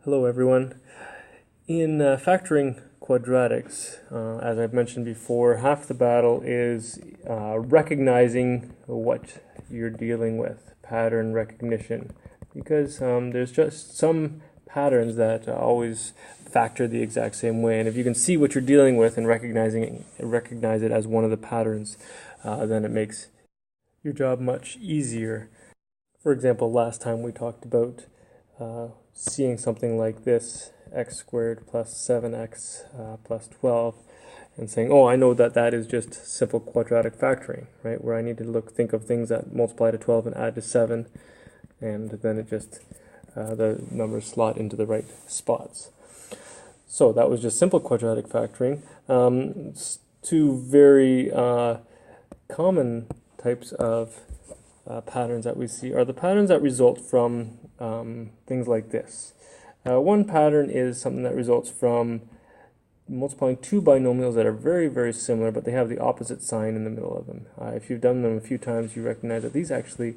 Hello everyone. In factoring quadratics, as I've mentioned before, half the battle is recognizing what you're dealing with, pattern recognition, because there's just some patterns that always factor the exact same way, and if you can see what you're dealing with and recognize it as one of the patterns, then it makes your job much easier. For example, last time we talked about seeing something like this, x squared plus 7x plus 12, and saying, oh, I know that that is just simple quadratic factoring, right? Where I need to think of things that multiply to 12 and add to 7, and then it just, the numbers slot into the right spots. So that was just simple quadratic factoring. Two very common types of patterns that we see are the patterns that result from things like this. One pattern is something that results from multiplying two binomials that are very, very similar, but they have the opposite sign in the middle of them. If you've done them a few times, you recognize that these actually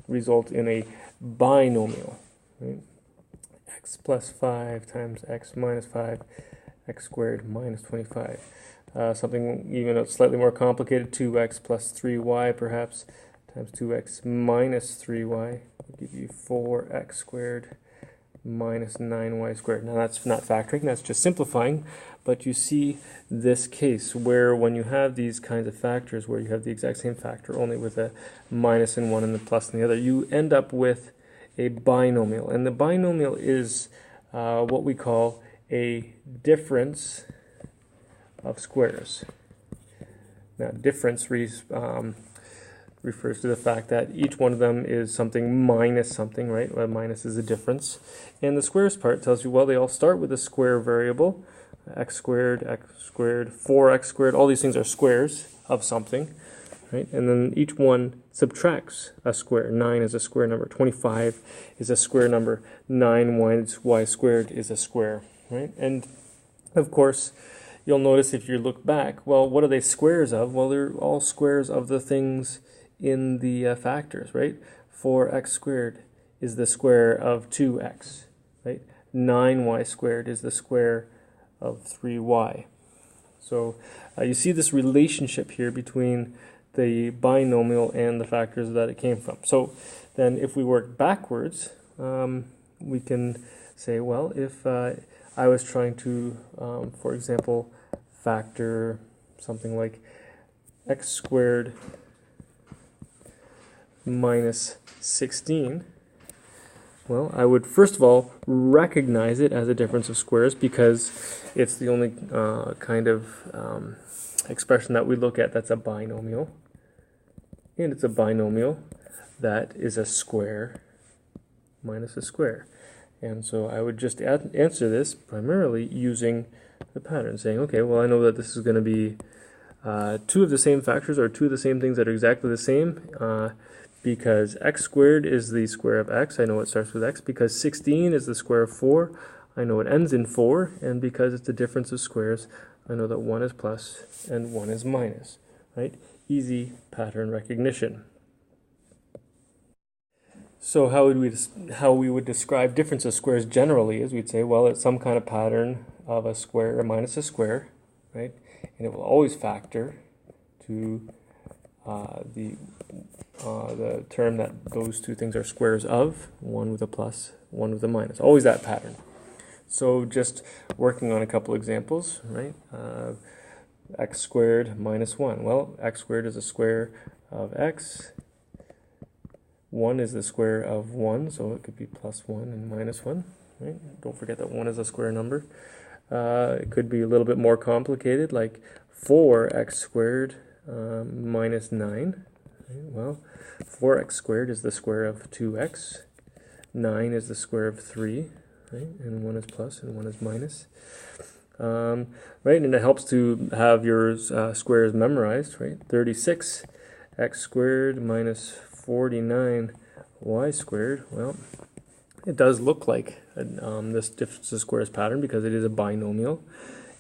result in a binomial. Right? X plus 5 times x minus 5, x squared minus 25. Something even slightly more complicated, 2x plus 3y perhaps, times 2x minus 3y will give you 4x squared minus 9y squared. Now that's not factoring, that's just simplifying, but you see this case where when you have these kinds of factors where you have the exact same factor only with a minus in one and the plus in the other, you end up with a binomial. And the binomial is what we call a difference of squares. Now difference refers to the fact that each one of them is something minus something, right? Well, minus is a difference. And the squares part tells you, well, they all start with a square variable, x squared, 4x squared, all these things are squares of something, right? And then each one subtracts a square. 9 is a square number, 25 is a square number, 9y squared is a square, right? And of course, you'll notice if you look back, well, what are they squares of? Well, they're all squares of the things in the factors, right? 4x squared is the square of 2x, right? 9y squared is the square of 3y. So you see this relationship here between the binomial and the factors that it came from. So then if we work backwards, we can say, well, if I was trying to, for example, factor something like x squared minus 16, well, I would first of all recognize it as a difference of squares because it's the only kind of expression that we look at that's a binomial. And it's a binomial that is a square minus a square. And so I would just answer this primarily using the pattern, saying, okay, well, I know that this is going to be two of the same factors or two of the same things that are exactly the same because x squared is the square of x. I know it starts with x. Because 16 is the square of 4, I know it ends in 4. And because it's a difference of squares, I know that one is plus and one is minus. Right? Easy pattern recognition. So how we would describe difference of squares generally is we'd say, well, it's some kind of pattern of a square minus a square, right? And it will always factor to the term that those two things are squares of, one with a plus, one with a minus. Always that pattern. So just working on a couple examples, right? X squared minus 1. Well, x squared is a square of x. 1 is the square of 1, so it could be plus 1 and minus 1. Right? Don't forget that 1 is a square number. It could be a little bit more complicated, like 4x squared minus 9. Right? Well, 4x squared is the square of 2x. 9 is the square of 3. Right? And 1 is plus and 1 is minus. Right? And it helps to have your squares memorized. Right? 36x squared minus 49y squared, well, it does look like this difference of squares pattern because it is a binomial,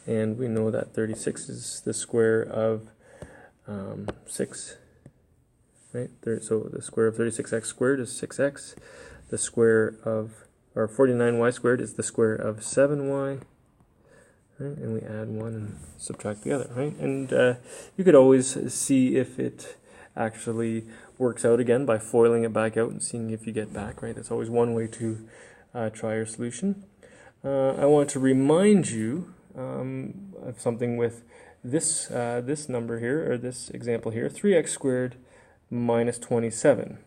and we know that 36 is the square of 6, right? So the square of 36x squared is 6x. The square of or 49y squared is the square of 7y. Right? And we add 1 and subtract the other, right? And you could always see if it actually works out again by foiling it back out and seeing if you get back, right? That's always one way to try your solution. I want to remind you of something with this this number here, or this example here, 3x squared minus 27.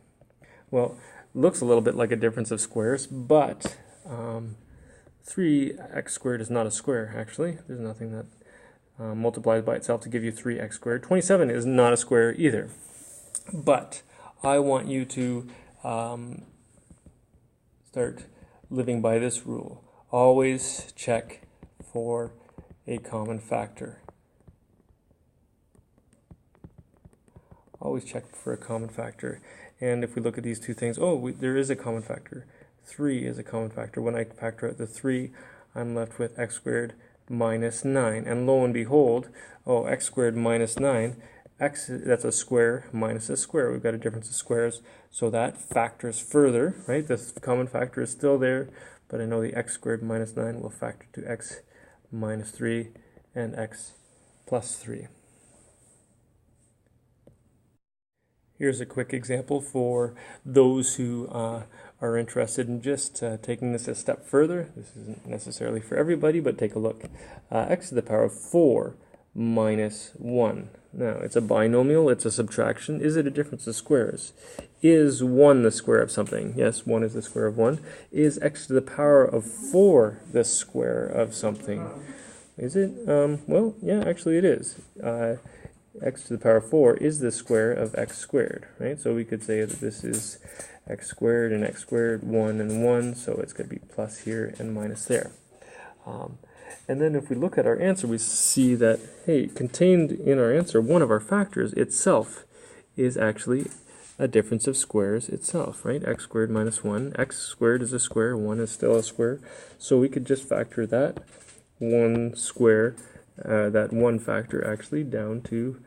Well, looks a little bit like a difference of squares, but 3x squared is not a square, actually. There's nothing that multiplies by itself to give you 3x squared. 27 is not a square either. But I want you to start living by this rule. Always check for a common factor. Always check for a common factor. And if we look at these two things, there is a common factor. 3 is a common factor. When I factor out the 3, I'm left with x squared minus 9. And lo and behold, x squared minus 9, that's a square minus a square. We've got a difference of squares, so that factors further, right? The common factor is still there, but I know the x squared minus 9 will factor to x minus 3 and x plus 3. Here's a quick example for those who are interested in just taking this a step further. This isn't necessarily for everybody, but take a look. X to the power of 4 minus 1. Now, it's a binomial, it's a subtraction. Is it a difference of squares? Is 1 the square of something? Yes, 1 is the square of 1. Is x to the power of 4 the square of something? Is it? Well, yeah, actually it is. X to the power of 4 is the square of x squared, right? So we could say that this is x squared and x squared, 1 and 1, so it's going to be plus here and minus there. And then if we look at our answer, we see that, hey, contained in our answer, one of our factors itself is actually a difference of squares itself, right? X squared minus 1. X squared is a square, 1 is still a square. So we could just factor that one square, that one factor actually, down to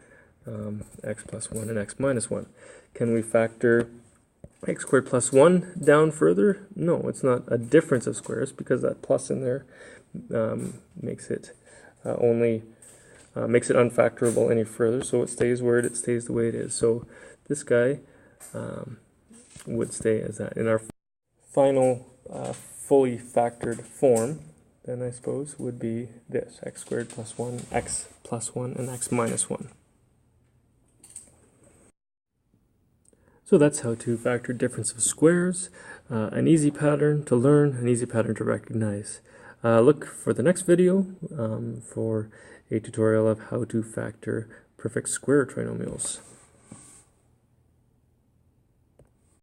x plus 1 and x minus 1. Can we factor x squared plus 1 down further? No, it's not a difference of squares, because that plus in there makes it makes it unfactorable any further, so it stays where it stays the way it is. So this guy would stay as that. In our final fully factored form, then I suppose would be this: x squared plus 1, x plus 1, and x minus 1. So that's how to factor difference of squares. An easy pattern to learn, an easy pattern to recognize. Look for the next video for a tutorial of how to factor perfect square trinomials.